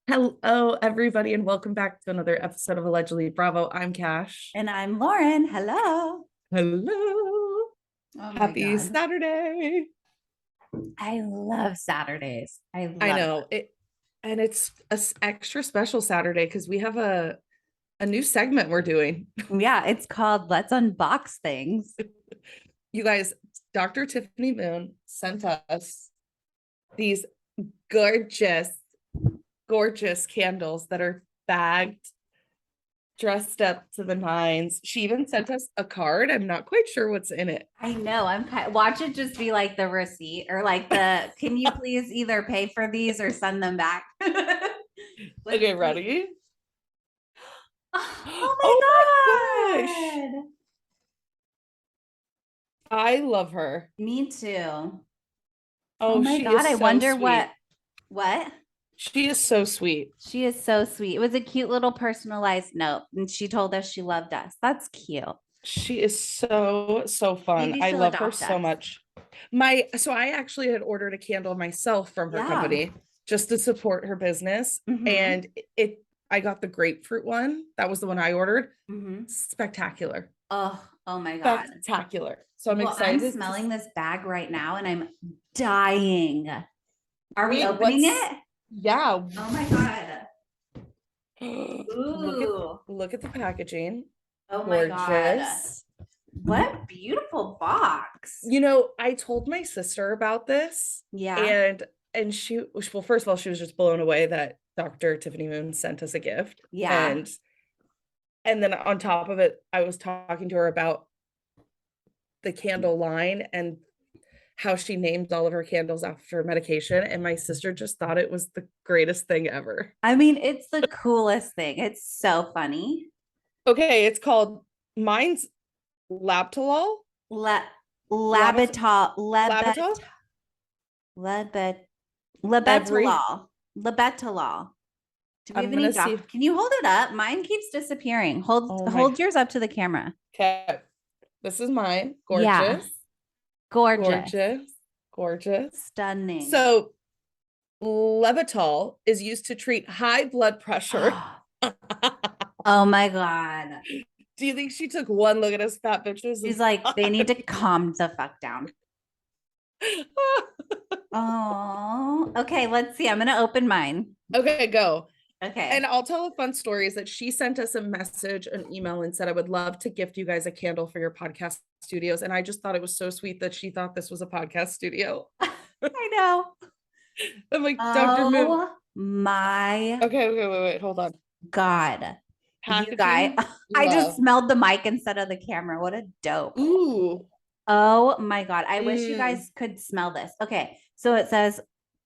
Hello, everybody, and welcome back to another episode of Allegedly Bravo. I'm Cash. And I'm Lauren. Hello. Hello. Oh my Happy God. Saturday. I love Saturdays. I I love know it, and it's a extra special Saturday because we have a new segment we're doing. them. Yeah, it's called Let's Unbox Things. You guys, Dr. Tiffany Moon sent us these gorgeous, gorgeous candles that are bagged, dressed up to the nines. She even sent us a card. I'm not quite sure what's in it. I know. Watch it just be like the receipt or like the can you please either pay for these or send them back? Okay, Let's see. ready? Oh Oh my my gosh. God. I love her. Me too. Oh Oh, my she God. is I so wonder sweet. what? She is so sweet. She is so sweet. It was a cute little personalized note, and she told us she loved us. That's cute. She is so fun. Maybe I she'll love her adopt so us. much. So I actually had ordered a candle myself from her Yeah. company just to support her business. Mm-hmm. And I got the grapefruit one. That was the one I ordered. Mm-hmm. Spectacular. Oh my God. Spectacular. So I'm Well, I'm excited to smelling this bag right now and I'm dying. Are we wait, opening what's it? yeah. Oh my God. Look at Ooh. the packaging. Oh my God. Gorgeous. What beautiful box. I told my sister about this Yeah. and well, first of all, she was just blown away that Dr. Tiffany Moon sent us a gift. Yeah. And then on top of it, I was talking to her about the candle line and how she named all of her candles after medication. And my sister just thought it was the greatest thing ever. I mean, it's the coolest thing. It's so funny. Okay, it's called mine's Laptolol. La Labit Labitol, Labitol. Lebet, Every Lebetolol, Lebetolol. Do we have I'm any gonna see. doc? Can you hold it up? Mine keeps disappearing. Hold Oh my. hold yours up to the camera. Okay, this is mine. Yeah. Gorgeous. Gorgeous. Gorgeous. Gorgeous. Stunning. So Levitol is used to treat high blood pressure. Oh my God. Do you think she took one look at us fat bitches? She's like, they need to calm the fuck down. Oh, okay. Let's see. I'm gonna open mine. Okay, go. And Okay. I'll tell a fun story is that she sent us a message, an email, and said, I would love to gift you guys a candle for your podcast studios. And I just thought it was so sweet that she thought this was a podcast studio. I know. I'm like, Dr. Moon. Oh my Wait, hold on. God. You guys, Packaging I just love. smelled the mic instead of the camera. What a dope. Ooh. Oh my God. I wish you Mm. guys could smell this. Okay. So it says,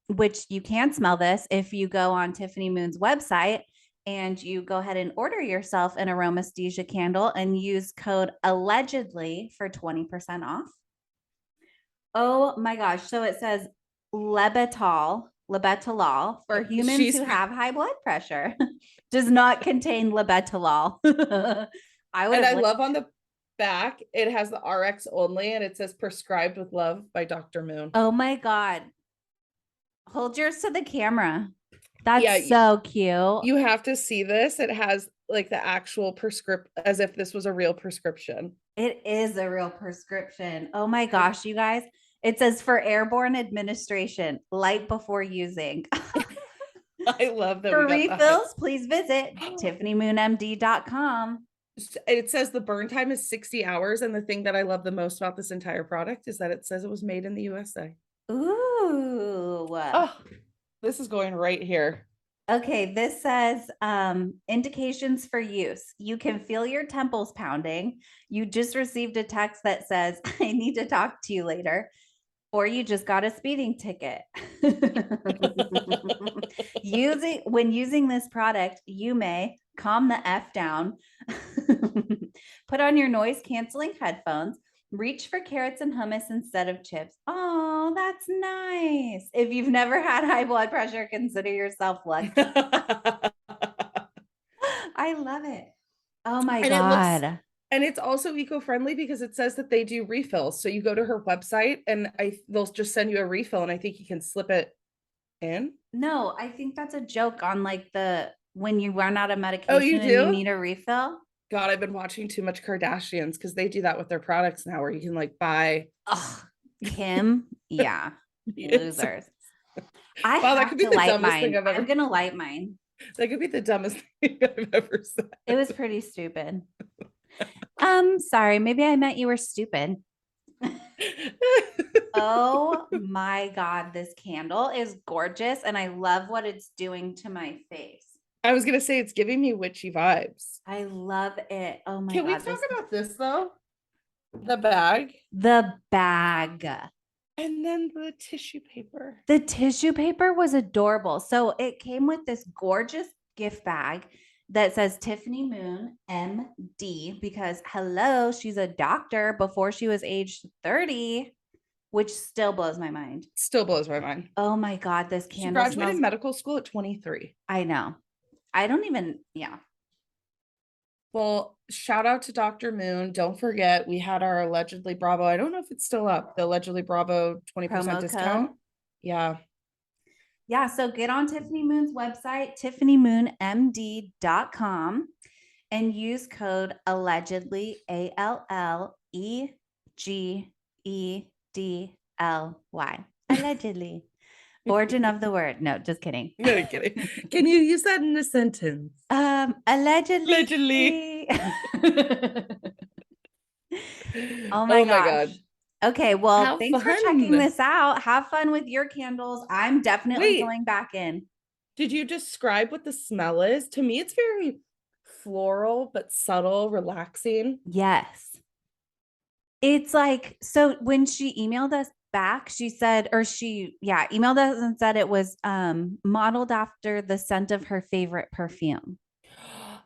which you can smell this if you go on Tiffany Moon's website and you go ahead and order yourself an aromasthesia candle and use code allegedly for 20% off. Oh my gosh. So it says Lebetolol for humans She's who have high blood pressure. Does not contain Lebetolol. I would and have I licked. love on the back, it has the RX only and it says prescribed with love by Dr. Moon. Oh my God. Hold yours to the camera. That's Yeah, so cute. you have to see this. It has like the actual prescript as if this was a real prescription. It is a real prescription. Oh my gosh, you guys. It says for airborne administration, light before using. I love that For we got refills, please visit tiffanymoonmd.com. it says the burn time is 60 hours. And the thing that I love the most about this entire product is that it says it was made in the USA. Ooh. Oh, this is going right here. Okay, this says indications for use. You can feel your temples pounding. You just received a text that says, I need to talk to you later. Or you just got a speeding ticket. When using this product, you may calm the F down, put on your noise canceling headphones, reach for carrots and hummus instead of chips. Oh, that's nice. If you've never had high blood pressure, consider yourself lucky. I love it. Oh my and it looks God. and it's also eco-friendly because it says that they do refills. So you go to her website and they'll just send you a refill and I think you can slip it in? No, I think that's a joke on like when you run out of Oh, medication you and you do? need a refill. God, I've been watching too much Kardashians because they do that with their products now where you can like buy. Oh, Kim. Yeah. It's- Losers. I Wow, that have could be to the light dumbest thing mine. I've I'm ever. going to light mine. That could be the dumbest thing I've ever said. It was pretty stupid. Sorry. Maybe I meant you were stupid. Oh my God. This candle is gorgeous. And I love what it's doing to my face. I was gonna say it's giving me witchy vibes. I love it. Oh my Can we God. talk about this though? The bag The bag. and then the tissue paper. The tissue paper was adorable. So it came with this gorgeous gift bag that says Tiffany Moon, MD, because hello, she's a doctor before she was aged 30, which still blows my mind. Still blows my mind. Oh my God, this She candle graduated smells. medical school at 23. I know. I don't even, yeah. Well, shout out to Dr. Moon. Don't forget, we had our allegedly Bravo. I don't know if it's still up. The allegedly Bravo 20% Promo discount. code. Yeah. Yeah. So get on Tiffany Moon's website, tiffanymoonmd.com, and use code allegedly, ALLEGEDLY. Allegedly. Origin of the word. No, just kidding. No kidding. Can you use that in a sentence? Allegedly. Oh my gosh. God. Okay, well, How thanks for checking this out. Have fun with your candles. I'm definitely Wait. going back in. Did you describe what the smell is? To me, it's very floral, but subtle, relaxing. Yes. It's like, so when she emailed us back, she said, emailed us and said it was modeled after the scent of her favorite perfume.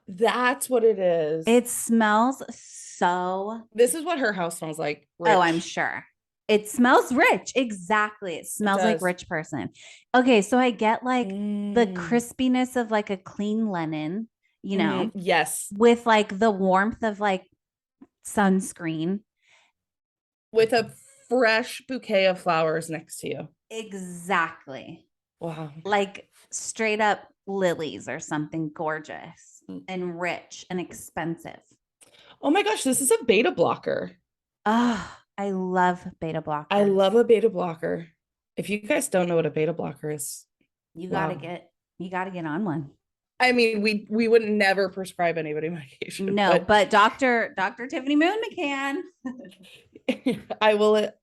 That's what it is. It smells so. This is what her house smells like. Oh, I'm Rich. sure. It smells rich. Exactly. It smells like does. rich person. Okay, so I get like the Mm. crispiness of like a clean linen, you know, Yes. with like the warmth of like sunscreen. With a fresh bouquet of flowers next to you. Exactly. Wow. Like straight up lilies or something gorgeous Mm. and rich and expensive. Oh my gosh, this is a beta blocker. Oh, I love beta blockers. I love a beta blocker. If you guys don't know what a beta blocker is, you wow. gotta get on one. I mean, we would never prescribe anybody medication. No, but Dr. Tiffany Moon McCann. I will a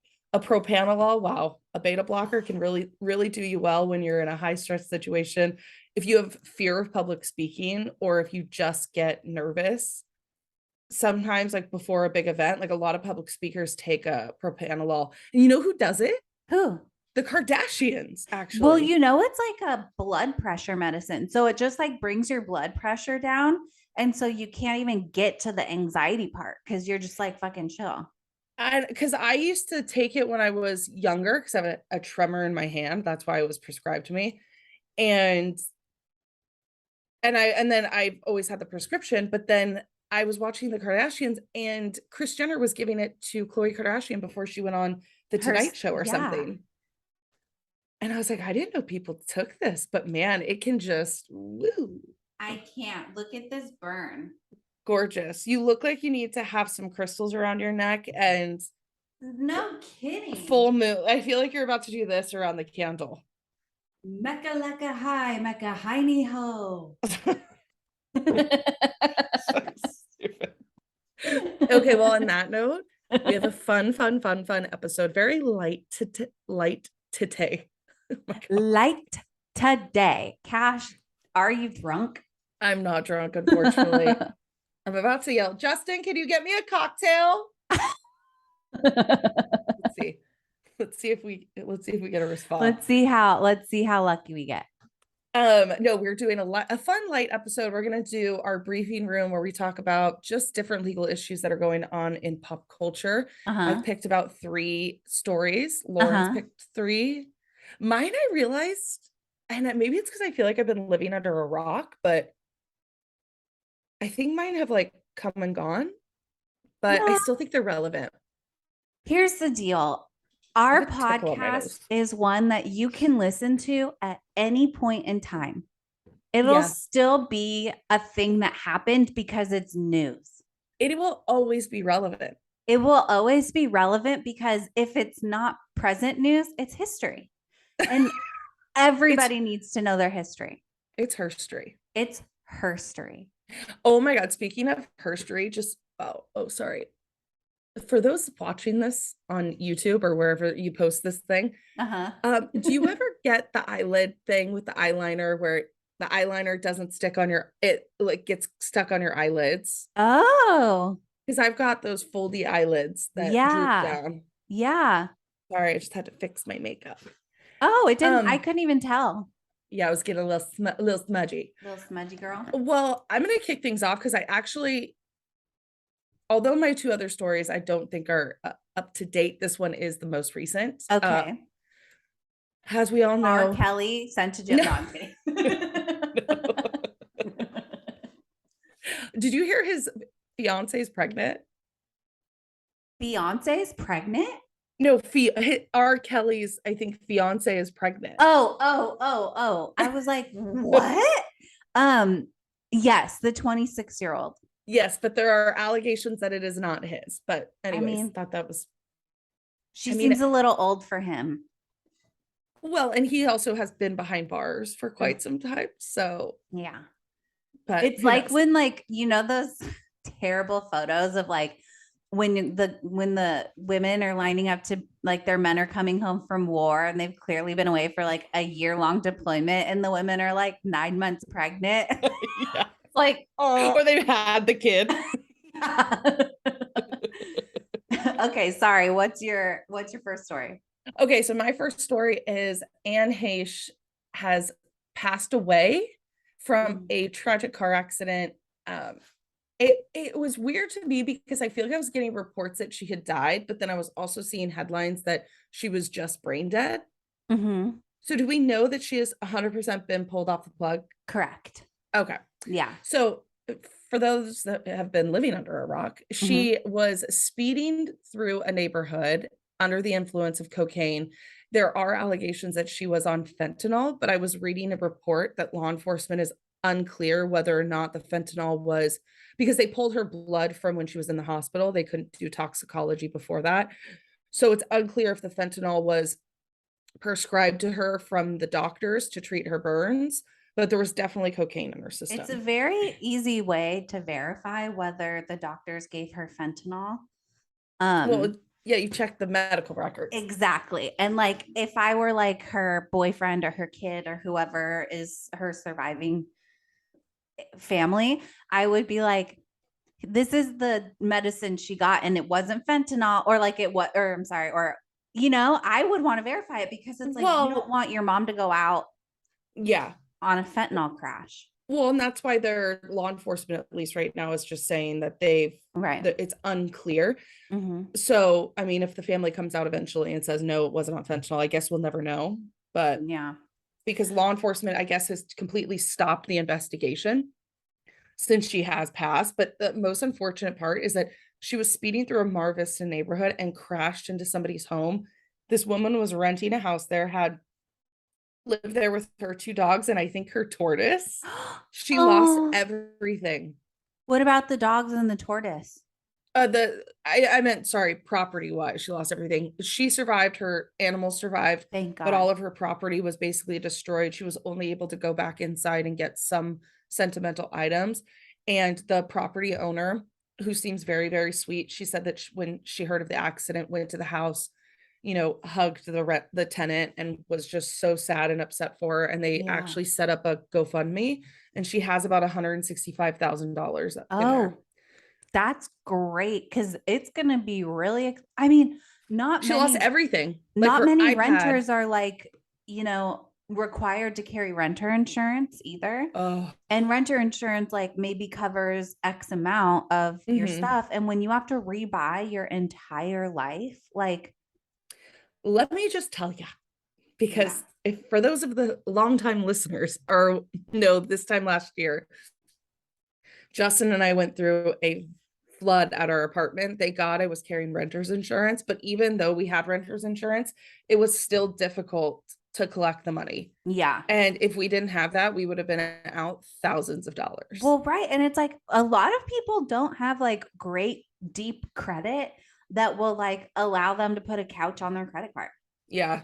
propanolol. Wow, a beta blocker can really, really do you well when you're in a high stress situation. If you have fear of public speaking, or if you just get nervous, sometimes like before a big event, like a lot of public speakers take a propanolol. And you know who does it? Who? The Kardashians, actually. Well, you know, it's like a blood pressure medicine. So it just like brings your blood pressure down. And so you can't even get to the anxiety part because you're just like fucking chill. Because I used to take it when I was younger because I have a tremor in my hand. That's why it was prescribed to me. And then I've always had the prescription, but then I was watching the Kardashians and Kris Jenner was giving it to Khloe Kardashian before she went on the Tonight Show or something. And I was like, I didn't know people took this, but man, it can just woo. I can't. Look at this burn. Gorgeous. You look like you need to have some crystals around your neck and no kidding. Full moon. I feel like you're about to do this around the candle. Mecca lecca hi, Mecca hiney ho. So stupid. Okay, well, on that note, we have a fun episode. Very light today. Oh light today. Cash, are you drunk? I'm not drunk, unfortunately. I'm about to yell, Justin, can you get me a cocktail? Let's see if we get a response. Let's see how lucky we get. No, we're doing a fun light episode. We're going to do our briefing room where we talk about just different legal issues that are going on in pop culture. I've picked about 3 stories. Lauren's picked 3. Mine, I realized, and maybe it's because I feel like I've been living under a rock, but I think mine have like come and gone, but I still think they're relevant. Here's the deal. Our I have a tickle on my podcast nose. is one that you can listen to at any point in time. It'll Yeah. still be a thing that happened because it's news. It will always be relevant. It will always be relevant because if it's not present news, it's history. And everybody needs to know their history. It's herstory. It's herstory. Oh my God. Speaking of herstory, sorry. For those watching this on YouTube or wherever you post this thing, do you ever get the eyelid thing with the eyeliner where the eyeliner doesn't stick on it like gets stuck on your eyelids? Oh, Because I've got those foldy eyelids that droop yeah. down. Yeah. Sorry, I just had to fix my makeup. Oh, it didn't. I couldn't even tell. Yeah, I was getting a little smudgy. Little smudgy girl. Well, I'm gonna kick things off because I actually, although my two other stories I don't think are up to date, this one is the most recent. Okay. As we all know, R. Kelly sent to jail. No. No, I'm kidding. Did you hear his fiance is pregnant? Beyonce's pregnant? No, R. Kelly's, I think, fiance is pregnant. Oh. I was like, what? Yes, the 26-year-old. Yes, but there are allegations that it is not his. But anyways, thought that was. She seems a little old for him. Well, and he also has been behind bars for quite some time. So yeah. But it's like knows? When like, you know, those terrible photos of like when the women are lining up to like their men are coming home from war and they've clearly been away for like a year-long deployment and the women are like 9 months pregnant. Yeah. Like, oh, or they've had the kid. Okay, sorry. What's your first story? Okay, so my first story is Anne Heche has passed away from a tragic car accident. It was weird to me because I feel like I was getting reports that she had died, but then I was also seeing headlines that she was just brain dead. Mm-hmm. So do we know that she has 100% been pulled off the plug? Correct. Okay. Yeah. So for those that have been living under a rock, she was speeding through a neighborhood under the influence of cocaine. There are allegations that she was on fentanyl, but I was reading a report that law enforcement is unclear whether or not the fentanyl was, because they pulled her blood from when she was in the hospital. They couldn't do toxicology before that. So it's unclear if the fentanyl was prescribed to her from the doctors to treat her burns, but there was definitely cocaine in her system. It's a very easy way to verify whether the doctors gave her fentanyl. Well, yeah, you check the medical records. Exactly. And like if I were like her boyfriend or her kid or whoever is her surviving family, I would be like, this is the medicine she got and it wasn't fentanyl, or like it was, or I'm sorry, or you know, I would want to verify it because it's like, you don't want your mom to go out on a fentanyl crash. Well, and that's why their law enforcement, at least right now, is just saying that that it's unclear. So, I mean, if the family comes out eventually and says, no, it wasn't on fentanyl, I guess we'll never know. But yeah, because law enforcement, I guess, has completely stopped the investigation since she has passed. But the most unfortunate part is that she was speeding through a Mar Vista neighborhood and crashed into somebody's home. This woman was renting a house there, had lived there with her 2 dogs, and I think her tortoise. She lost everything. What about the dogs and the tortoise? I meant, sorry, property wise, she lost everything. She survived, her animals survived. Thank God. But all of her property was basically destroyed. She was only able to go back inside and get some sentimental items. And the property owner, who seems very, very sweet, she said that when she heard of the accident, went to the house, you know, hugged the tenant and was just so sad and upset for her. And they actually set up a GoFundMe, and she has about $165,000 in there. That's great, because it's gonna be really, I mean, she lost everything. Not many renters are like, you know, required to carry renter insurance either. And renter insurance like maybe covers X amount of your stuff. And when you have to rebuy your entire life, like, let me just tell you, because if for those of the longtime listeners or this time last year, Justin and I went through a flood at our apartment. Thank God I was carrying renter's insurance, but even though we had renter's insurance, it was still difficult to collect the money. Yeah. And if we didn't have that, we would have been out thousands of dollars. Well, right. And it's like a lot of people don't have like great deep credit that will like allow them to put a couch on their credit card. Yeah.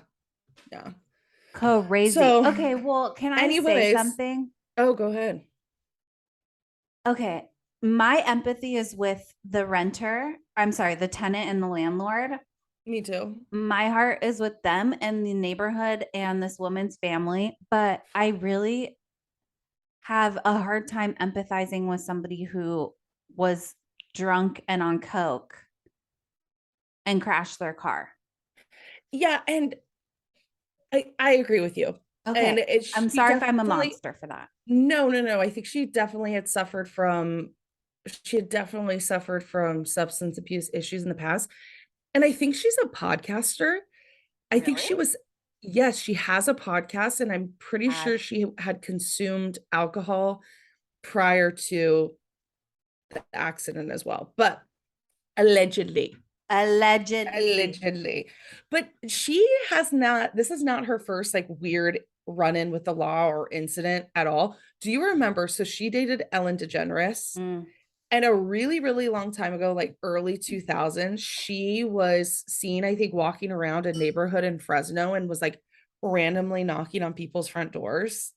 Yeah. Crazy. So, Okay. Well, can I say anyways, something? oh, go ahead. Okay. My empathy is with the renter. I'm sorry, the tenant and the landlord. Me too. My heart is with them and the neighborhood and this woman's family. But I really have a hard time empathizing with somebody who was drunk and on coke and crashed their car. Yeah, and I agree with you. And Okay. I'm sorry if I'm a monster for that. No. I think she definitely had suffered from substance abuse issues in the past. And I think she's a podcaster. I think she Really? was, yes, she has a podcast, and I'm pretty Bad. sure she had consumed alcohol prior to the accident as well. But allegedly. Allegedly. But she has not, this is not her first like weird run-in with the law or incident at all. Do you remember? So she dated Ellen DeGeneres. Mm. And a really, really long time ago, like early 2000s, she was seen, I think, walking around a neighborhood in Fresno and was like randomly knocking on people's front doors.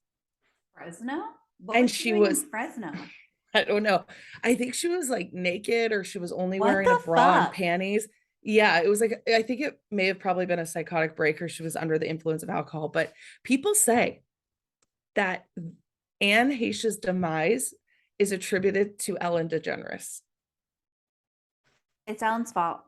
Fresno? What And was she she doing was, in Fresno? I don't know. I think she was like naked, or she was only What wearing a the bra and fuck? panties. Yeah, it was like, I think it may have probably been a psychotic break, or she was under the influence of alcohol. But people say that Anne Heche's demise is attributed to Ellen DeGeneres. It's Ellen's fault.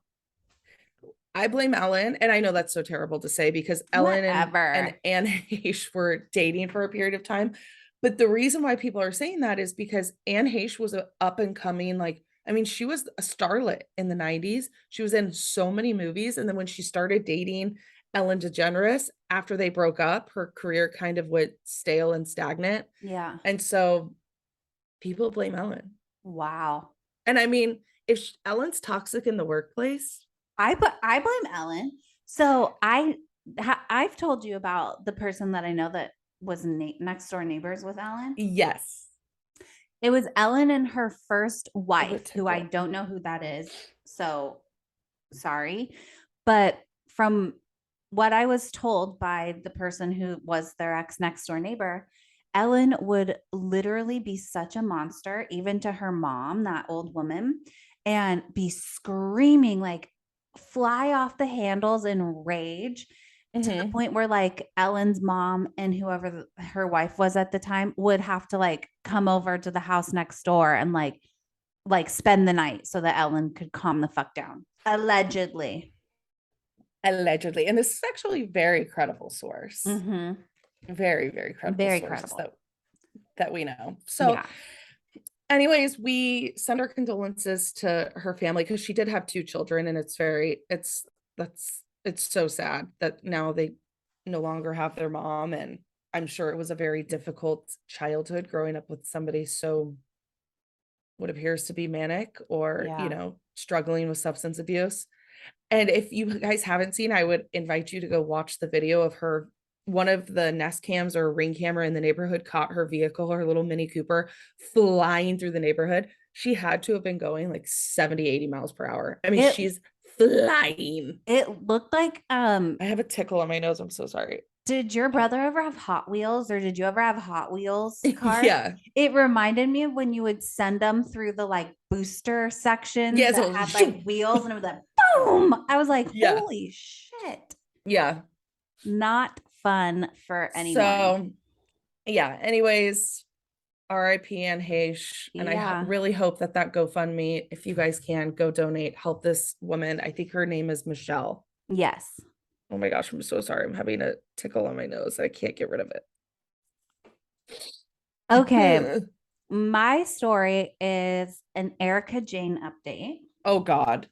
I blame Ellen, and I know that's so terrible to say because Ellen and Whatever. Anne Heche were dating for a period of time. But the reason why people are saying that is because Anne Heche was an up and coming, like, I mean, she was a starlet in the 90s. She was in so many movies. And then when she started dating Ellen DeGeneres, after they broke up, her career kind of went stale and stagnant. Yeah. And so people blame Ellen. Wow. And I mean, if Ellen's toxic in the workplace, I blame Ellen. So I've told you about the person that I know that was next door neighbors with Ellen. yes. It was Ellen and her first Oh, wife, who I don't know who that is. So sorry. But from what I was told by the person who was their ex next door neighbor, Ellen would literally be such a monster, even to her mom, that old woman, and be screaming like fly off the handles in rage to the point where like Ellen's mom and whoever her wife was at the time would have to like come over to the house next door and like spend the night so that Ellen could calm the fuck down. Allegedly. Allegedly. And this is actually very credible source. Mm-hmm. Very, very credible Very source credible. that we know. So Yeah. anyways, we send our condolences to her family because she did have two children, and it's so sad that now they no longer have their mom. And I'm sure it was a very difficult childhood growing up with somebody so what appears to be manic or, Yeah. struggling with substance abuse. And if you guys haven't seen, I would invite you to go watch the video of her. One of the Nest cams or Ring camera in the neighborhood caught her vehicle, her little Mini Cooper, flying through the neighborhood. She had to have been going like 70, 80 miles per hour. I mean, she's flying. It looked like I have a tickle on my nose. I'm so sorry. did your brother ever have Hot Wheels, or did you ever have Hot Wheels cars? Yeah. It reminded me of when you would send them through the like booster section Yeah, that so had like wheels and it was like boom. I was like, Yeah. holy shit. Yeah. Not fun for anyone. So yeah, anyways, R.I.P. Anne Heche. And I Yeah. really hope that GoFundMe, if you guys can, go donate, help this woman. I think her name is Michelle. Yes. Oh my gosh, I'm so sorry. I'm having a tickle on my nose. I can't get rid of it. Okay. My story is an Erika Jayne update. Oh God.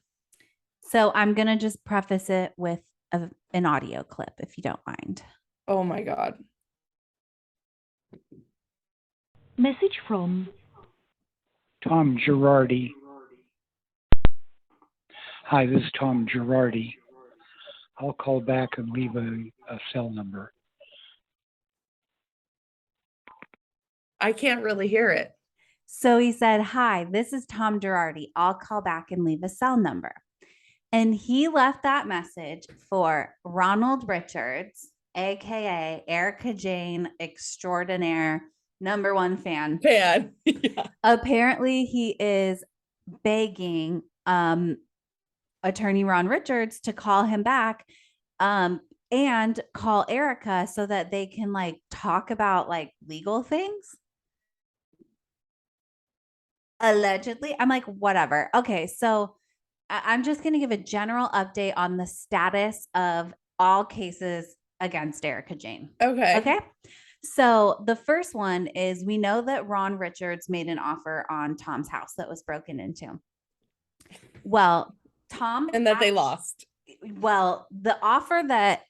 So I'm going to just preface it with an audio clip, if you don't mind. Oh my God. Message from Tom Girardi. Hi, this is Tom Girardi. I'll call back and leave a cell number. I can't really hear it. So he said, "Hi, this is Tom Girardi. I'll call back and leave a cell number." And he left that message for Ronald Richards, aka Erika Jayne extraordinaire, #1 fan. Yeah. Apparently, he is begging attorney Ron Richards to call him back and call Erika so that they can like talk about like legal things. Allegedly. I'm like, whatever. Okay, so I'm just going to give a general update on the status of all cases against Erika Jayne. Okay. Okay. So the first one is we know that Ron Richards made an offer on Tom's house that was broken into. Well, Tom And that they lost. Well, the offer that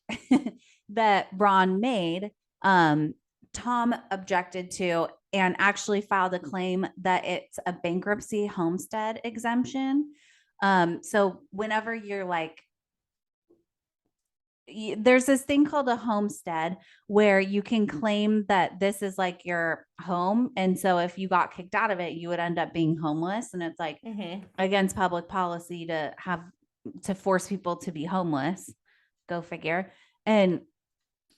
that Ron made, Tom objected to and actually filed a claim that it's a bankruptcy homestead exemption. So whenever you're like, there's this thing called a homestead where you can claim that this is like your home. And so if you got kicked out of it, you would end up being homeless. And it's like against public policy to force people to be homeless. Go figure. And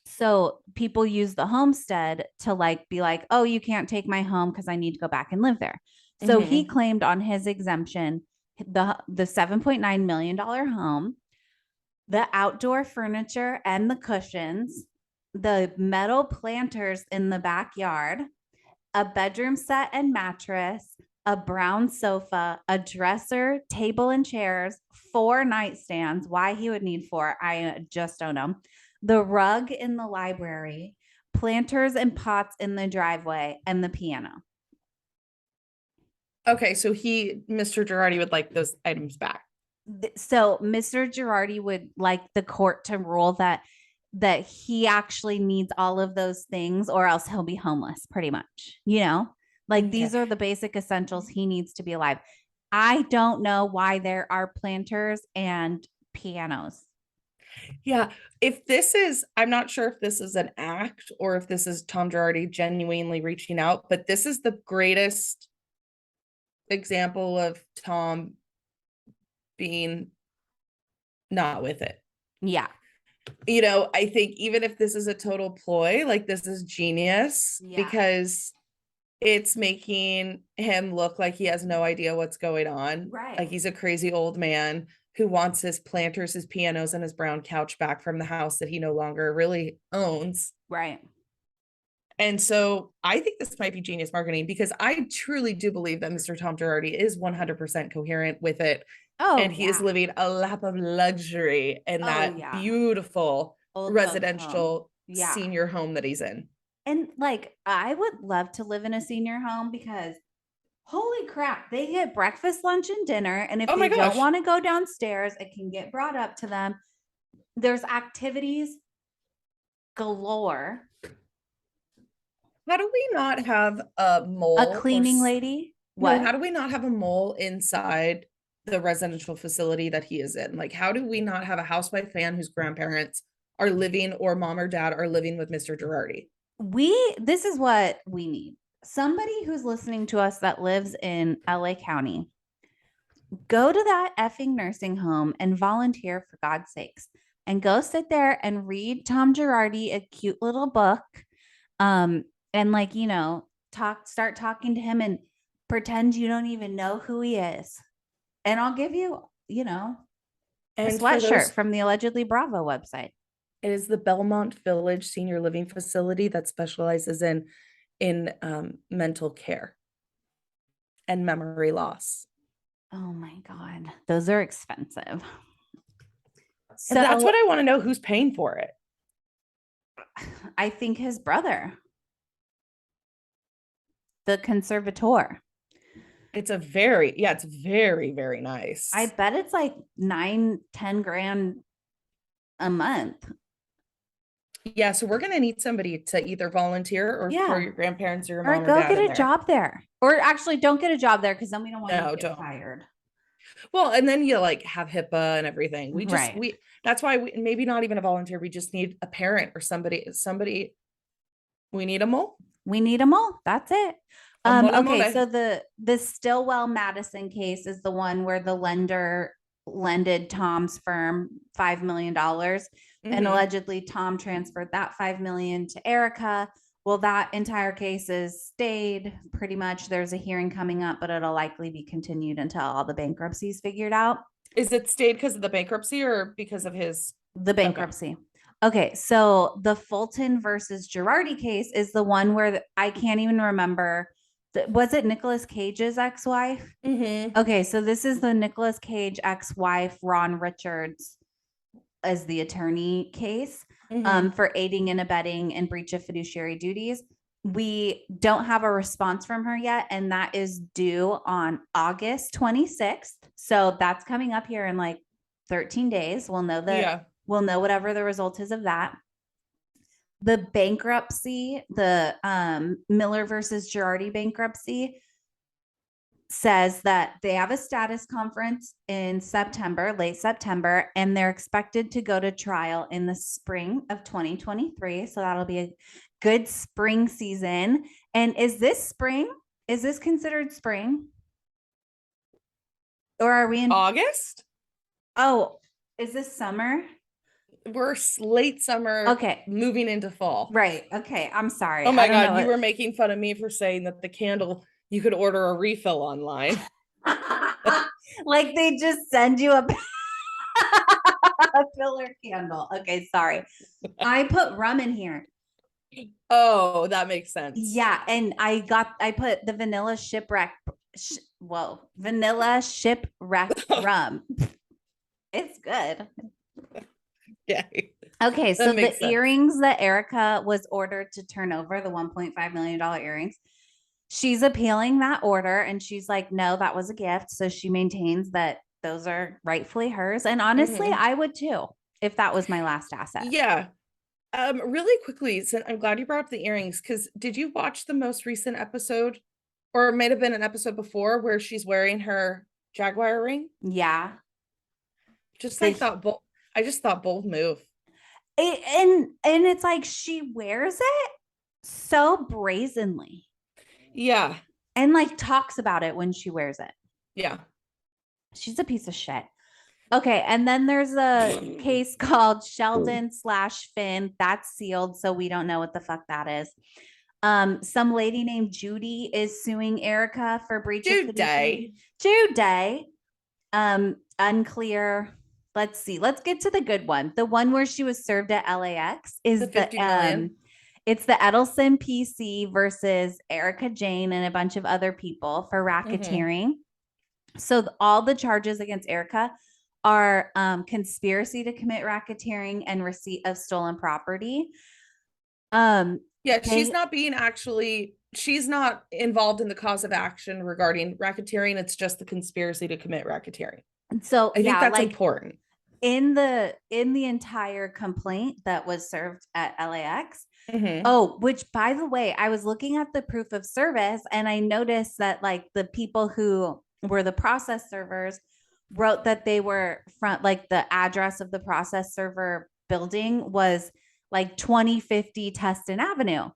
so people use the homestead to like be like, oh, you can't take my home because I need to go back and live there. So he claimed on his exemption the $7.9 million home, the outdoor furniture and the cushions, the metal planters in the backyard, a bedroom set and mattress, a brown sofa, a dresser, table and chairs, 4 nightstands. Why he would need 4, I just don't know. The rug in the library, planters and pots in the driveway, and the piano. Okay, so Mr. Girardi would like those items back. So Mr. Girardi would like the court to rule that he actually needs all of those things or else he'll be homeless pretty much, like these are the basic essentials he needs to be alive. I don't know why there are planters and pianos. Yeah, I'm not sure if this is an act or if this is Tom Girardi genuinely reaching out, but this is the greatest example of Tom being not with it. Yeah. I think even if this is a total ploy, like this is genius because it's making him look like he has no idea what's going on. Right. Like he's a crazy old man who wants his planters, his pianos, and his brown couch back from the house that he no longer really owns. Right. And so I think this might be genius marketing because I truly do believe that Mr. Tom Girardi is 100% coherent with it. Oh, and he is living a lap of luxury in that beautiful old residential senior home that he's in. And like, I would love to live in a senior home because holy crap, they get breakfast, lunch, and dinner. And if they don't want to go downstairs, it can get brought up to them. There's activities galore. How do we not have a mole? A cleaning lady? What? No, how do we not have a mole inside the residential facility that he is in? Like, how do we not have a housewife fan whose grandparents are living or mom or dad are living with Mr. Girardi? This is what we need. Somebody who's listening to us that lives in LA County, go to that effing nursing home and volunteer for God's sakes and go sit there and read Tom Girardi a cute little book. And like, start talking to him and pretend you don't even know who he is. And I'll give you, a sweatshirt from the Allegedly Bravo website. It is the Belmont Village Senior Living Facility that specializes in mental care and memory loss. Oh my God. Those are expensive. So that's what I want to know. Who's paying for it? I think his brother, the conservator. It's very, very nice. I bet it's like 9-10 grand a month. Yeah, so we're gonna need somebody to either volunteer or for your grandparents or your mom or go dad get a job there. Or actually, don't get a job there because then we don't want to get fired. Well, and then you like have HIPAA and everything. Right. That's why we maybe not even a volunteer. We just need a parent or somebody, we need a mole. We need them all. That's it. A mole Okay, mole. so the Stillwell Madison case is the one where the lender lended Tom's firm $5 million, and Mhm. allegedly Tom transferred that $5 million to Erika. Well, that entire case is stayed pretty much. There's a hearing coming up, but it'll likely be continued until all the bankruptcy's figured out. Is it stayed because of the bankruptcy or because of his? The bankruptcy. Okay, so the Fulton versus Girardi case is the one where I can't even remember. Was it Nicolas Cage's ex-wife? Mhm. Okay, so this is the Nicolas Cage ex-wife, Ron Richards, as the attorney case Mhm. for aiding and abetting and breach of fiduciary duties. We don't have a response from her yet, and that is due on August 26th. So that's coming up here in like 13 days. We'll know Yeah. we'll know whatever the result is of that. The bankruptcy, the Miller versus Girardi bankruptcy, says that they have a status conference in September, late September, and they're expected to go to trial in the spring of 2023. So that'll be a good spring season. And is this spring? Is this considered spring? Or are we in August? Oh, is this summer? We're late summer. Okay. Moving into fall. Right. Okay. I'm sorry. Oh my I don't God. know You were making fun of me for saying that the candle, you could order a refill online. like they just send you a filler candle. Okay, sorry. I put rum in here. Oh, that makes sense. Yeah, and I put the vanilla shipwreck. Vanilla shipwreck rum. It's good. Yeah. Okay, so That the makes sense. earrings that Erika was ordered to turn over, the $1.5 million earrings, she's appealing that order, and she's like, no, that was a gift. So she maintains that those are rightfully hers. And honestly, Mhm. I would too if that was my last asset. Yeah. Really quickly, so I'm glad you brought up the earrings, because did you watch the most recent episode, or it might have been an episode before, where she's wearing her Jaguar ring? Yeah. Just The- like I just thought bold move. and it's like she wears it so brazenly Yeah. and like talks about it when she wears it. Yeah. She's a piece of shit. Okay, and then there's a case called Sheldon/Finn that's sealed, so we don't know what the fuck that is. Some lady named Judy is suing Erika for breach of fiduciary. Judy. Unclear. Let's see. Let's get to the good one. The one where she was served at LAX is The 50 million. It's the Edelson PC versus Erika Jayne and a bunch of other people for racketeering. So all the charges against Erika are conspiracy to commit racketeering and receipt of stolen property. Yeah, she's not involved in the cause of action regarding racketeering. It's just the conspiracy to commit racketeering. So I think that's important. In the entire complaint that was served at LAX. Mhm. Oh, which by the way, I was looking at the proof of service and I noticed that like the people who were the process servers wrote that they were front, like the address of the process server building was like 2050 Tustin Avenue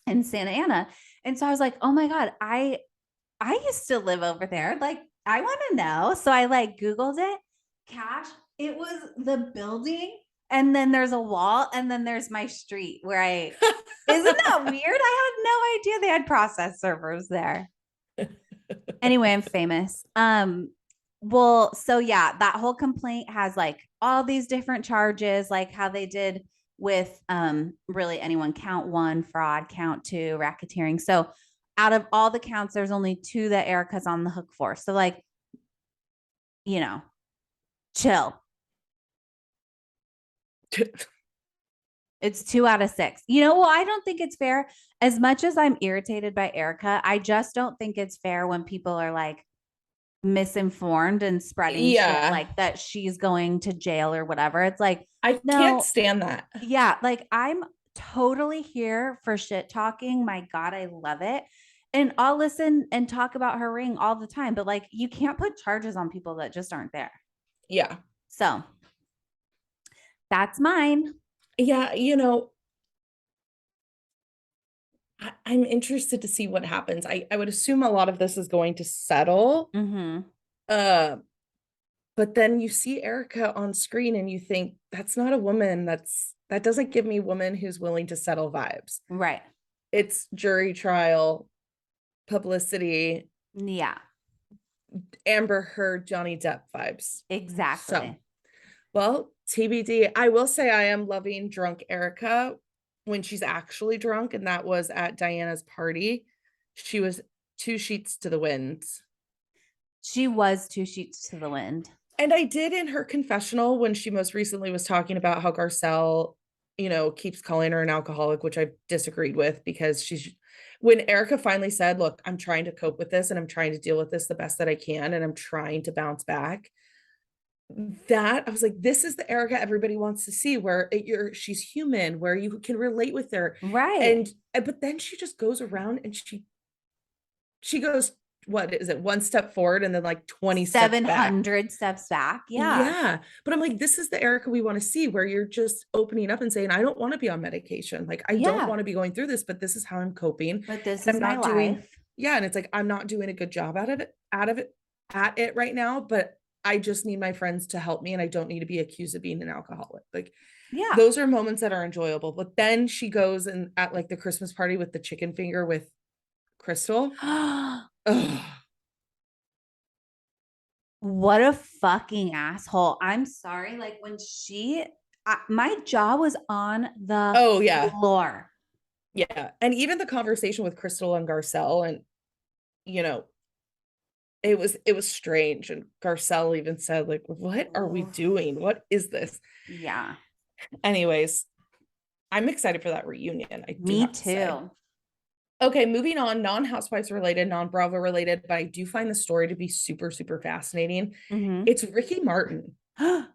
in Santa Ana. And so I was like, oh my God, I used to live over there. Like, I want to know. So I like Googled it. Cash, it was the building. And then there's a wall. And then there's my street where isn't that weird? I had no idea they had process servers there. Anyway, I'm famous. Well, so yeah, that whole complaint has like all these different charges, like how they did with really anyone, count 1, fraud, count 2, racketeering. So out of all the counts, there's only 2 that Erika's on the hook for. So like, chill. It's 2 out of 6. Well, I don't think it's fair. As much as I'm irritated by Erika, I just don't think it's fair when people are like misinformed and spreading shit like that she's going to jail or whatever. It's like, I can't stand that. Yeah, like I'm totally here for shit talking. My God, I love it. And I'll listen and talk about her ring all the time, but like you can't put charges on people that just aren't there. Yeah. So that's mine. Yeah. I'm interested to see what happens. I would assume a lot of this is going to settle. Mm-hmm. Uh, but then you see Erika on screen and you think that's not a woman. That doesn't give me woman who's willing to settle vibes. Right. It's jury trial, publicity, Yeah, Amber Heard, Johnny Depp vibes. exactly. So, well, TBD. I will say I am loving drunk Erika when she's actually drunk, and that was at Diana's party. She was 2 sheets to the wind. She was 2 sheets to the wind. And I did in her confessional when she most recently was talking about how Garcelle, keeps calling her an alcoholic, which I disagreed with because when Erika finally said, look, I'm trying to cope with this and I'm trying to deal with this the best that I can and I'm trying to bounce back. That I was like, this is the Erika everybody wants to see where she's human, where you can relate with her. Right. But then she just goes around and she goes, what is it? One step forward and then like 20 steps back. 700 steps back. Yeah. Yeah. But I'm like, this is the Erika we want to see where you're just opening up and saying, I don't want to be on medication. Like, I don't want to be going through this, but this is how I'm coping. But this And is I'm my not doing, life. yeah. And it's like, I'm not doing a good job at it right now, but I just need my friends to help me and I don't need to be accused of being an alcoholic. Like, Yeah. those are moments that are enjoyable. But then she goes and at like the Christmas party with the chicken finger with Crystal. Ugh. What a fucking asshole. I'm sorry. Like when my jaw was on the Oh, yeah. floor. Yeah. And even the conversation with Crystal and Garcelle and, it was strange. And Garcelle even said, like, what are we doing? What is this? Yeah. Anyways, I'm excited for that reunion. Me too. Okay, moving on, non-Housewives related, non-Bravo related, but I do find the story to be super, super fascinating. Mm-hmm. It's Ricky Martin. I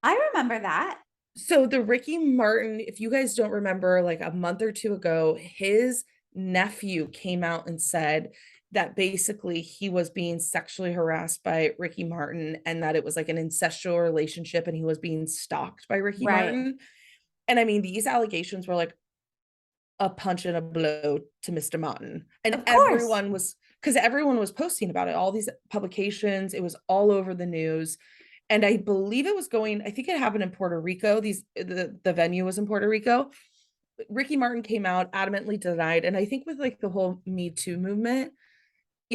remember that. So the Ricky Martin, if you guys don't remember, like a month or two ago, his nephew came out and said that basically he was being sexually harassed by Ricky Martin and that it was like an incestual relationship and he was being stalked by Ricky Martin. And I mean, these allegations were like a punch and a blow to Mr. Martin. And everyone was posting about it, all these publications, it was all over the news. And I believe I think it happened in Puerto Rico. The venue was in Puerto Rico. Ricky Martin came out, adamantly denied. And I think with like the whole Me Too movement,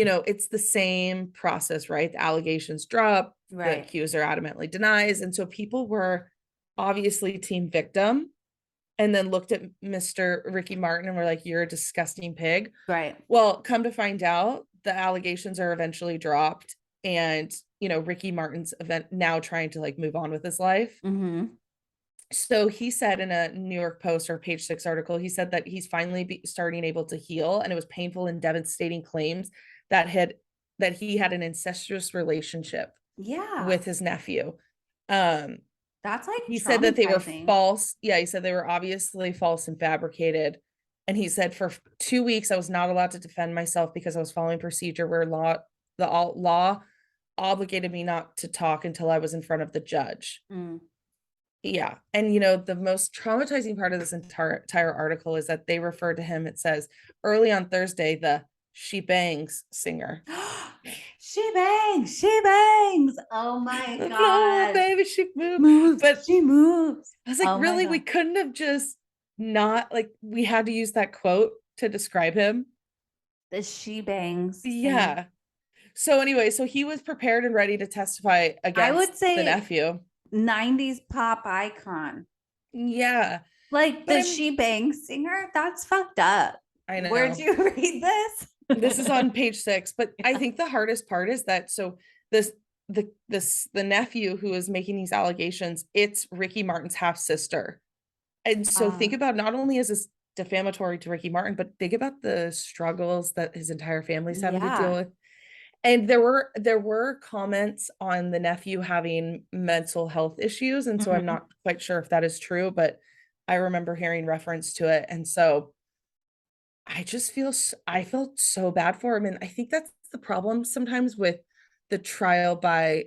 it's the same process, right? The allegations drop, the accuser adamantly denies. And so people were obviously team victim and then looked at Mr. Ricky Martin and were like, you're a disgusting pig. Right. Well, come to find out, the allegations are eventually dropped. And, Ricky Martin's now trying to like move on with his life. Mm-hmm. So he said in a New York Post or Page 6 article, he said that he's finally starting able to heal. And it was painful and devastating claims that he had an incestuous relationship with his nephew. That's like he said that they were false. Yeah, he said they were obviously false and fabricated. And he said for 2 weeks I was not allowed to defend myself because I was following procedure where the law obligated me not to talk until I was in front of the judge. Yeah. And the most traumatizing part of this entire article is that they refer to him, it says early on Thursday, the She Bangs singer. She bangs. Oh my God. Oh, baby, she moves. But she moves. I was like, really? We couldn't have just not like we had to use that quote to describe him. The She Bangs. Yeah. So anyway, so he was prepared and ready to testify against I would say the nephew. 90s pop icon. Yeah. Like the She Bangs singer. That's fucked up. I know. Where'd you read this? This is on Page 6, but I think the hardest part is that the nephew who is making these allegations, it's Ricky Martin's half sister. And so think about, not only is this defamatory to Ricky Martin, but think about the struggles that his entire family's having to deal with. And there were comments on the nephew having mental health issues. And so I'm not quite sure if that is true, but I remember hearing reference to it. And so I just feel I felt so bad for him, and I think that's the problem sometimes with the trial by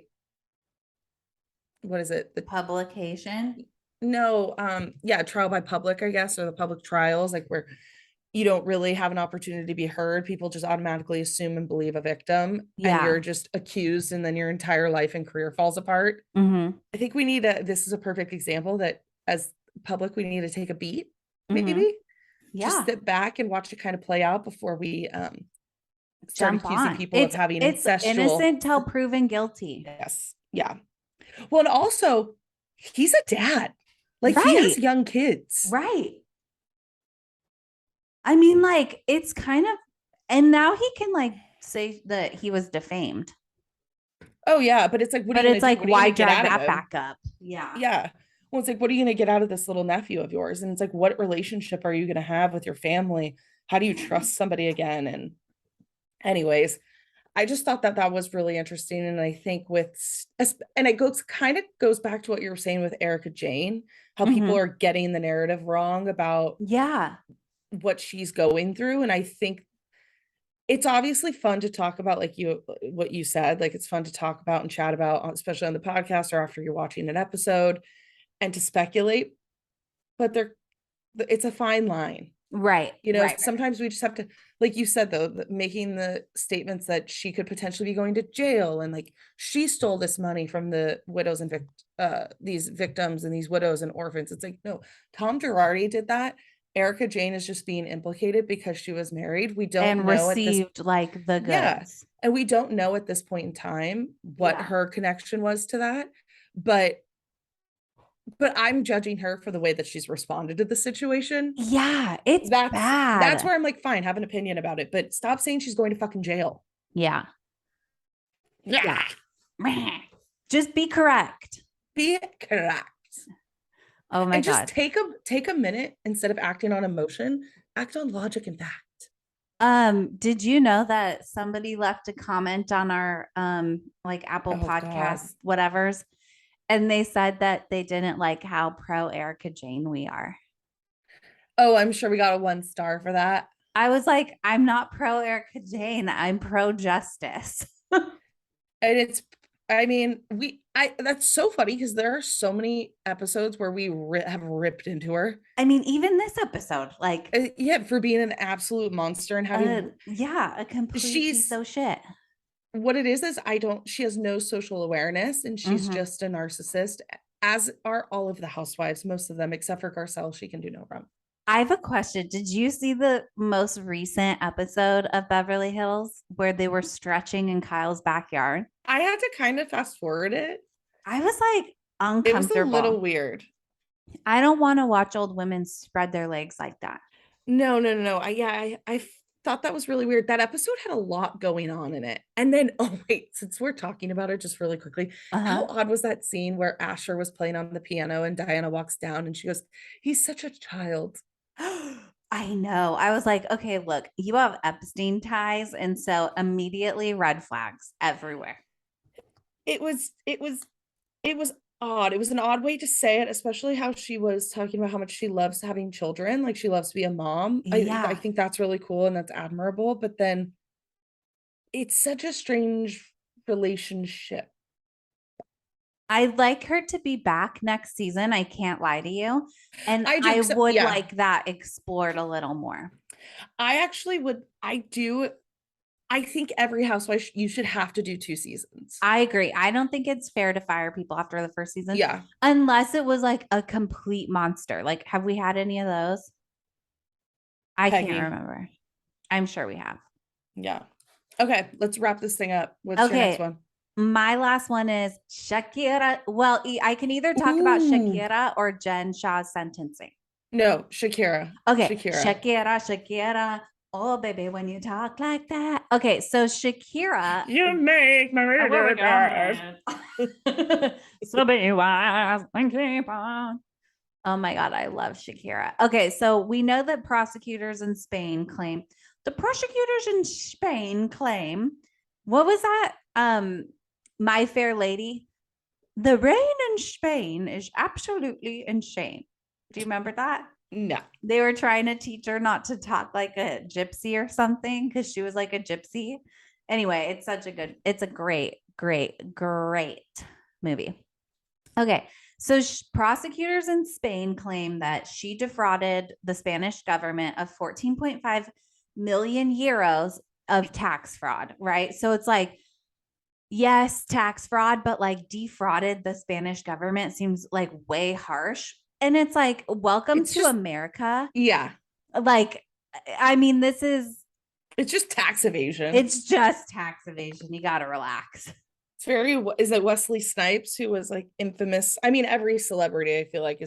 what is it? The Publication. no, yeah, trial by public, I guess, or the public trials, like where you don't really have an opportunity to be heard. People just automatically assume and believe a victim, and Yeah. you're just accused, and then your entire life and career falls apart. Mm-hmm. I think we need this is a perfect example that as public, we need to take a beat, Mm-hmm. maybe. Yeah. Just sit back and watch it kind of play out before we start Jump accusing on. people of having It's incestual. innocent till proven guilty. Yes. Yeah. Well, and also he's a dad. Like he has Right. young kids. Right. I mean, like, it's kind of, and now he can like say that he was defamed. Oh yeah, but it's like, what are But you it's gonna do? like, What are you why gonna get drag out of that him? back up? Yeah. Yeah. Well, it's like, what are you gonna get out of this little nephew of yours? And it's like, what relationship are you gonna have with your family? How do you trust somebody again? And anyways, I just thought that that was really interesting. And I think and it goes back to what you were saying with Erika Jayne, how people Mhm. are getting the narrative wrong about Yeah. what she's going through. And I think it's obviously fun to talk about, like what you said, like it's fun to talk about and chat about, especially on the podcast or after you're watching an episode, and to speculate, but it's a fine line. Right. Right. Sometimes we just have to, like you said, though, making the statements that she could potentially be going to jail, and like she stole this money from the widows and these victims and these widows and orphans. It's like, no, Tom Girardi did that. Erika Jayne is just being implicated because she was married. We don't And know at this, received like the yeah, goods. and we don't know at this point in time what Yeah. her connection was to that, but I'm judging her for the way that she's responded to the situation. Yeah. It's That's bad. where I'm like, fine, have an opinion about it, but stop saying she's going to fucking jail. Yeah. Yeah. Just be correct. Be correct. Oh my And just God. take a minute, instead of acting on emotion, act on logic and fact. Did you know that somebody left a comment on our like Apple Oh, God. Podcast, whatever's, and they said that they didn't like how pro Erika Jayne we are. Oh, I'm sure we got a 1 star for that. I was like, I'm not pro Erika Jayne. I'm pro justice. And it's, I mean, that's so funny because there are so many episodes where we have ripped into her. I mean, even this episode, like, Yeah, for being an absolute monster and having, yeah, a complete piece of shit. what it is she has no social awareness, and she's just a narcissist, as are all of the housewives, most of them, except for Garcelle. She can do no wrong. I have a question. Did you see the most recent episode of Beverly Hills where they were stretching in Kyle's backyard? I had to kind of fast forward it. I was like uncomfortable. It was a little weird. I don't want to watch old women spread their legs like that. No. I thought that was really weird. That episode had a lot going on in it. And then, oh wait, since we're talking about it just really quickly, how odd was that scene where Asher was playing on the piano and Diana walks down and she goes, "He's such a child." I know. I was like, okay, look, you have Epstein ties. And so immediately red flags everywhere. It was odd. It was an odd way to say it, especially how she was talking about how much she loves having children. Like she loves to be a mom. Yeah. I think that's really cool and that's admirable. But then it's such a strange relationship. I'd like her to be back next season. I can't lie to you. And I So, would yeah. like that explored a little more. I actually would. I think every housewife, you should have to do 2 seasons. I agree. I don't think it's fair to fire people after the first season. Yeah. Unless it was like a complete monster. Like, have we had any of those? I Peggy. can't remember. I'm sure we have. Yeah. Okay, let's wrap this thing up. What's your next one? My last one is Shakira. Well, I can either talk about Shakira or Jen Shah's sentencing. No, Shakira. Okay. Shakira. Oh, baby, when you talk like that. Okay, so Shakira. You make my radio bad. So be wise and keep on. Oh my God, I love Shakira. Okay, so we know that prosecutors in Spain claim, what was that? My Fair Lady. The rain in Spain is absolutely insane. Do you remember that? No. They were trying to teach her not to talk like a gypsy or something because she was like a gypsy. Anyway, it's a great, great, great movie. Okay. So prosecutors in Spain claim that she defrauded the Spanish government of 14.5 million euros of tax fraud, right? So it's like, yes, tax fraud, but like defrauded the Spanish government seems like way harsh. And it's like, welcome It's to just- America. Yeah. Like, I mean, this is, It's just tax evasion. it's just tax evasion. You got to relax. It's very, is it Wesley Snipes who was like infamous? I mean, every celebrity I feel like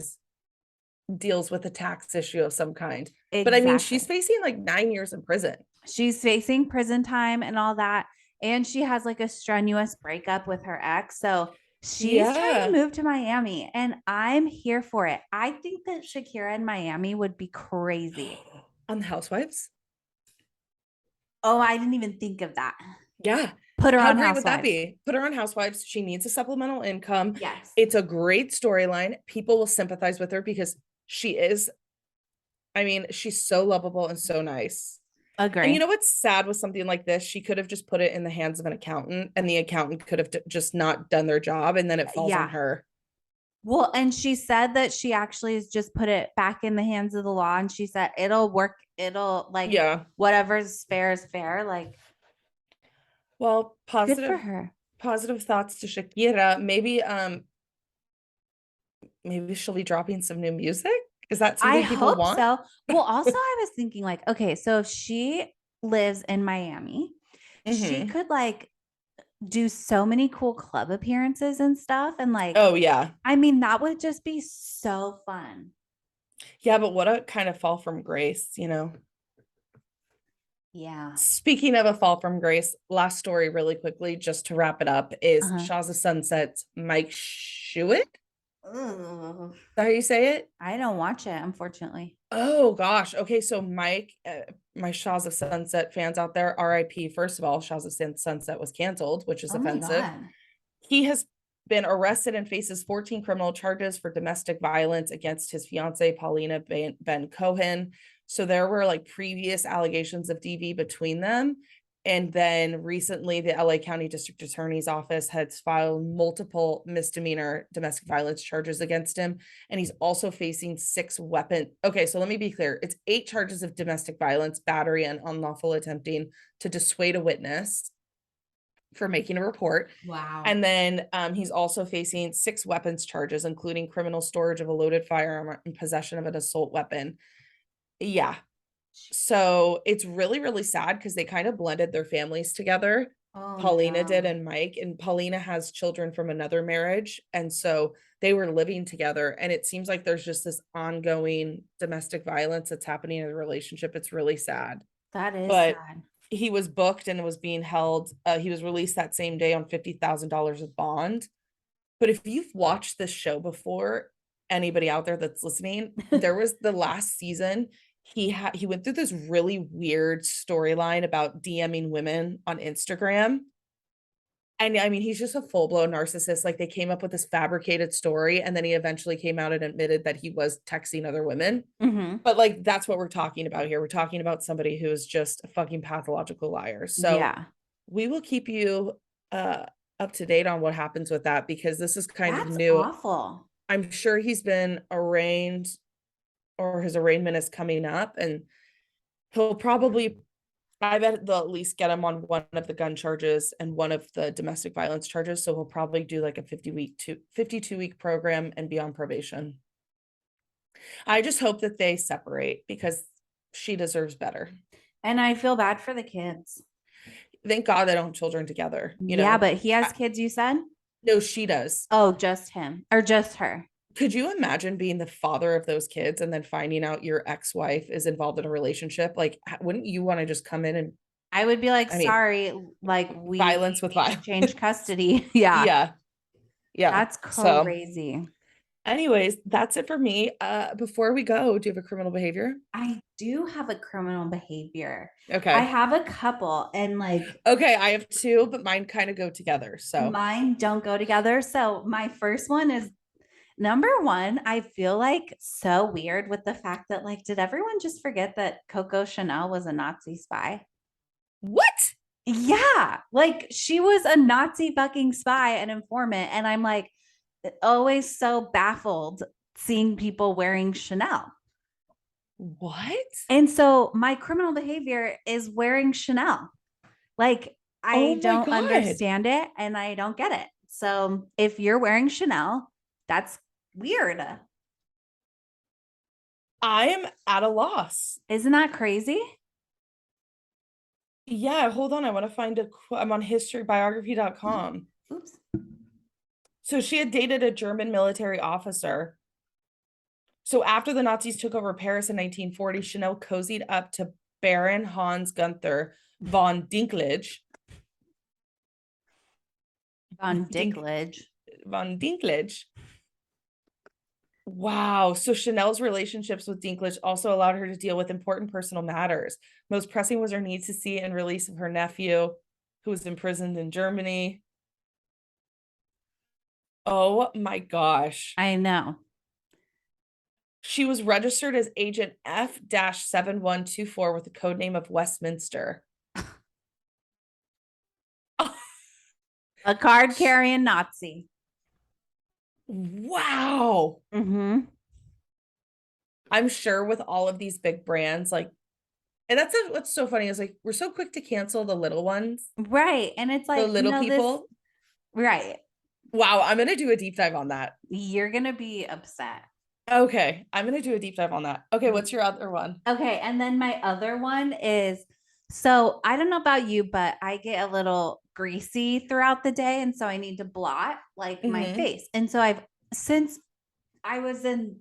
deals with a tax issue of some kind. But I mean, she's Exactly. facing like 9 years in prison. She's facing prison time and all that. And she has like a strenuous breakup with her ex. So she's trying Yeah. to move to Miami and I'm here for it. I think that Shakira in Miami would be crazy. On the Housewives? Oh, I didn't even think of that. Yeah. Put her How on great would that Housewives. be? Put her on Housewives. She needs a supplemental income. Yes. It's a great storyline. People will sympathize with her because she's so lovable and so nice. Agree. And you know what's sad with something like this? She could have just put it in the hands of an accountant and the accountant could have just not done their job and then it falls on her. Well, and she said that she actually has just put it back in the hands of the law and she said it'll work. It'll like, Yeah. whatever's fair is fair. Like, Well, good for her. positive thoughts to Shakira. Maybe she'll be dropping some new music. Is that I something people hope want? so. Well, also I was thinking like, okay, so if she lives in Miami, she Mhm. could like do so many cool club appearances and stuff. And like, Oh yeah. I mean, that would just be so fun. Yeah, but what a kind of fall from grace, you know? Yeah. Speaking of a fall from grace, last story really quickly, just to wrap it up, is Shahs of Sunset's Mike Shouhed. Ugh. Is that how you say it? I don't watch it, unfortunately. Oh gosh. Okay, so Mike, my Shahs of Sunset fans out there, RIP. First of all, Shahs of Sunset was canceled, which is Oh my offensive. God. He has been arrested and faces 14 criminal charges for domestic violence against his fiancee, Paulina Ben Cohen. So there were like previous allegations of DV between them. And then recently, the LA County District Attorney's Office has filed multiple misdemeanor domestic violence charges against him. And he's also facing 6 weapon. Okay, so let me be clear. It's 8 charges of domestic violence, battery, and unlawful attempting to dissuade a witness for making a report. Wow. And then he's also facing 6 weapons charges, including criminal storage of a loaded firearm and possession of an assault weapon. Yeah. So it's really, really sad because they kind of blended their families together. Oh, Paulina no. did and Mike, and Paulina has children from another marriage. And so they were living together. And it seems like there's just this ongoing domestic violence that's happening in the relationship. It's really sad. That is But sad. he was booked and was being held. He was released that same day on $50,000 of bond. But if you've watched this show before, anybody out there that's listening, there was the last season. He went through this really weird storyline about DMing women on Instagram. And I mean, he's just a full-blown narcissist. Like they came up with this fabricated story, and then he eventually came out and admitted that he was texting other women. Mhm. But like that's what we're talking about here. We're talking about somebody who is just a fucking pathological liar. So Yeah. we will keep you up to date on what happens with that because this is kind of That's new. awful. I'm sure he's been arraigned or his arraignment is coming up, and he'll probably, I bet they'll at least get him on one of the gun charges and one of the domestic violence charges. So he'll probably do like a 52-week program and be on probation. I just hope that they separate because she deserves better. And I feel bad for the kids. Thank God they don't have children together. You Yeah, know? but he has kids, you said? No, she does. Oh, just him or just her. Could you imagine being the father of those kids and then finding out your ex-wife is involved in a relationship? Like, wouldn't you want to just come in and I would be like, I mean, sorry, like we violence with need to violence. change custody. Yeah. Yeah. That's So crazy. anyways, that's it for me. Before we go, do you have a criminal behavior? I do have a criminal behavior. Okay. I have a couple and like Okay, I have 2, but mine kind of go together. So mine don't go together. So my first one is Number one, I feel like so weird with the fact that, like, did everyone just forget that Coco Chanel was a Nazi spy? What? Yeah, like she was a Nazi fucking spy and informant. And I'm like, always so baffled seeing people wearing Chanel. What? And so my criminal behavior is wearing Chanel. Like, Oh I my don't God. understand it and I don't get it. So if you're wearing Chanel, that's weird. I am at a loss. Isn't that crazy? Yeah, hold on. I want to find I'm on historybiography.com. Oops. So she had dated a German military officer. So after the Nazis took over Paris in 1940, Chanel cozied up to Baron Hans Gunther von Dinklage. On Dinklage. Von Dinklage. Wow. So Chanel's relationships with Dinklage also allowed her to deal with important personal matters. Most pressing was her need to see and release of her nephew, who was imprisoned in Germany. Oh my gosh. I know. She was registered as Agent F-7124 with the code name of Westminster. A card carrying Nazi. Wow. Mm-hmm. I'm sure with all of these big brands, like, and what's so funny is like we're so quick to cancel the little ones, Right. And it's like, the little no, people. Right. Wow, I'm gonna do a deep dive on that. You're going to be upset. Okay, I'm gonna do a deep dive on that. Okay, what's your other one? Okay. And then my other one is, so I don't know about you, but I get a little greasy throughout the day. And so I need to blot like my Mhm. face. And so since I was in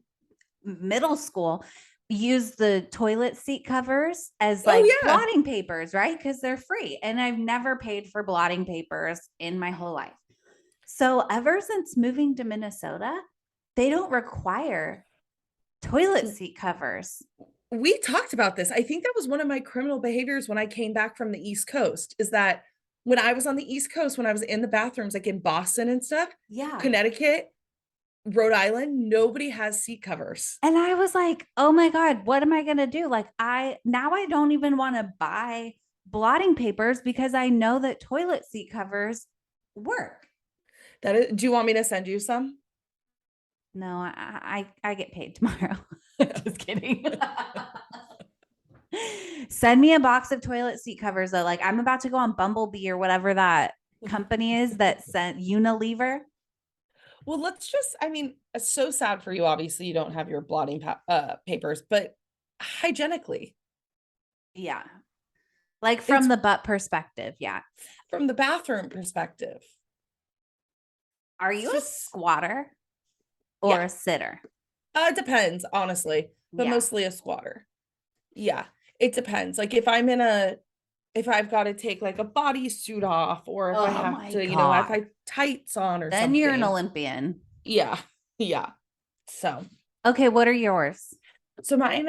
middle school, used the toilet seat covers as like blotting papers, right? Because they're free. And I've never paid for blotting papers in my whole life. So ever since moving to Minnesota, they don't require toilet seat covers. We talked about this. I think that was one of my criminal behaviors when I came back from the East Coast, is that when I was on the East Coast, when I was in the bathrooms, like in Boston and stuff, Yeah. Connecticut, Rhode Island, nobody has seat covers. And I was like, oh my God, what am I going to do? Like, I don't even want to buy blotting papers because I know that toilet seat covers work. Do you want me to send you some? No, I get paid tomorrow. Just kidding. Send me a box of toilet seat covers though. Like, I'm about to go on Bumblebee or whatever that company is that sent Unilever. Well, I mean, it's so sad for you. Obviously, you don't have your blotting papers, but hygienically. Yeah. Like from the butt perspective. Yeah. From the bathroom perspective. Are you a squatter or a sitter? It depends, honestly, but mostly a squatter. Yeah, it depends. Like if I've got to take like a bodysuit off, or if I have to, if I have tights on or something. Then you're an Olympian. Yeah. Yeah. So. Okay. What are yours? So mine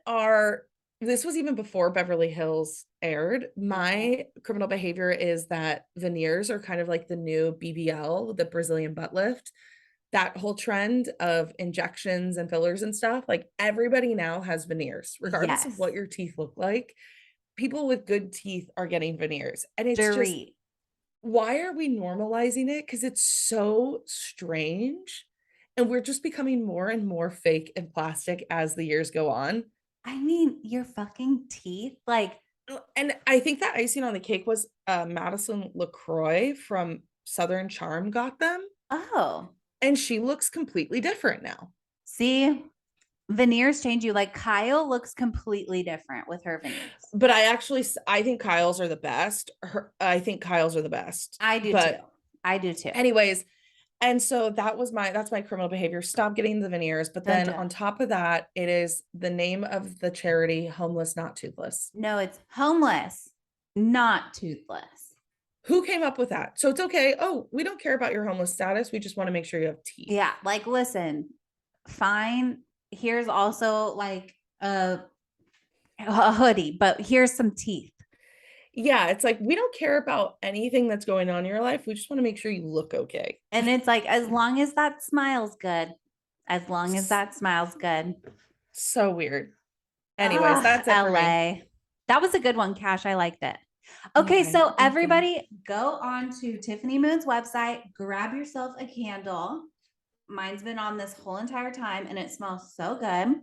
are, this was even before Beverly Hills aired. My criminal behavior is that veneers are kind of like the new BBL, the Brazilian butt lift. That whole trend of injections and fillers and stuff, like everybody now has veneers, regardless of what your teeth look like. People with good teeth are getting veneers. And it's just, why are we normalizing it? Because it's so strange. And we're just becoming more and more fake and plastic as the years go on. I mean, your fucking teeth, like. And I think that icing on the cake was Madison LaCroix from Southern Charm got them. Oh. And she looks completely different now. See, veneers change you. Like Kyle looks completely different with her veneers. But I think Kyle's are the best. I think Kyle's are the best. I do too. I do too. Anyways, and so that's my criminal behavior. Stop getting the veneers. But then on top of that, it is the name of the charity, Homeless Not Toothless. No, it's Homeless Not Toothless. Who came up with that? So it's okay. Oh, we don't care about your homeless status. We just want to make sure you have teeth. Yeah. Like, listen, fine. Here's also like a hoodie, but here's some teeth. Yeah, it's like we don't care about anything that's going on in your life. We just want to make sure you look okay. And it's like, as long as that smile's good, as long as that smile's good. So weird. Anyways, that's it for me. LA. That was a good one, Cash. I liked it. Okay, Okay, so thank you. everybody go on to Tiffany Moon's website, grab yourself a candle. Mine's been on this whole entire time and it smells so good.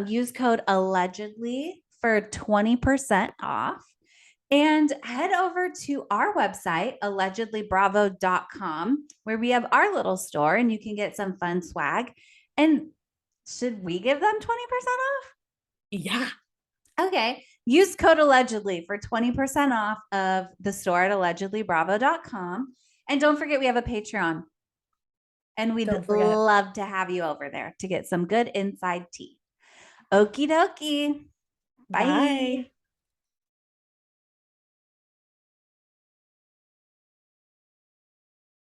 Use code allegedly for 20% off. And head over to our website, allegedlybravo.com, where we have our little store and you can get some fun swag. And should we give them 20% off? Yeah. Okay. Use code allegedly for 20% off of the store at allegedlybravo.com. And don't forget, we have a Patreon. And we'd Don't forget. love to have you over there to get some good inside tea. Okie dokie. Bye. Bye.